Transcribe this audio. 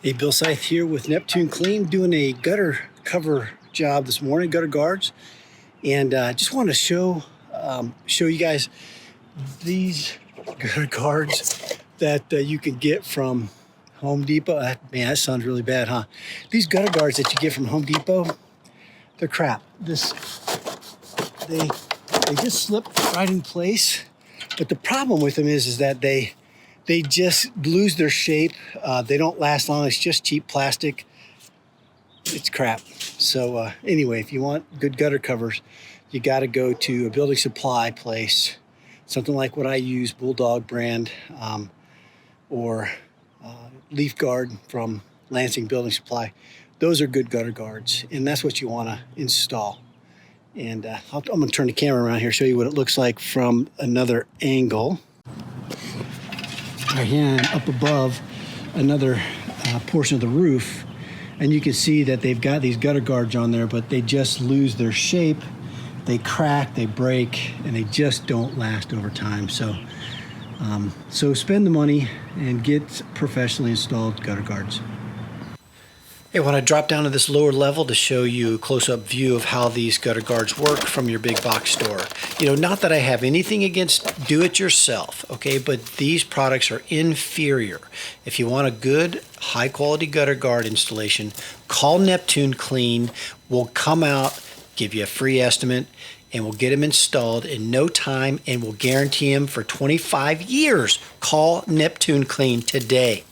Hey, Bill Scythe here with Neptune Clean, doing a gutter cover job this morning, gutter guards, and just want to show you guys these gutter guards that you can get from Home Depot. Man, that sounds really bad, huh? These gutter guards that you get from Home Depot, they're crap. They just slip right in place, but the problem with them is that they just lose their shape. They don't last long. It's just cheap plastic. It's crap. So anyway, if you want good gutter covers, you got to go to a building supply place, something like what I use, Bulldog brand, or Leaf Guard from Lansing Building Supply. Those are good gutter guards, and that's what you want to install. And I'm going to turn the camera around here, show you what it looks like from another angle. Right here up above another portion of the roof, and you can see that they've got these gutter guards on there, but they just lose their shape, they crack, they break, and they just don't last over time. So spend the money and get professionally installed gutter guards. Hey, I want to drop down to this lower level to show you a close-up view of how these gutter guards work from your big box store. You know, not that I have anything against do-it-yourself, okay, but these products are inferior. If you want a good, high-quality gutter guard installation, call Neptune Clean. We'll come out, give you a free estimate, and we'll get them installed in no time, and we'll guarantee them for 25 years. Call Neptune Clean today.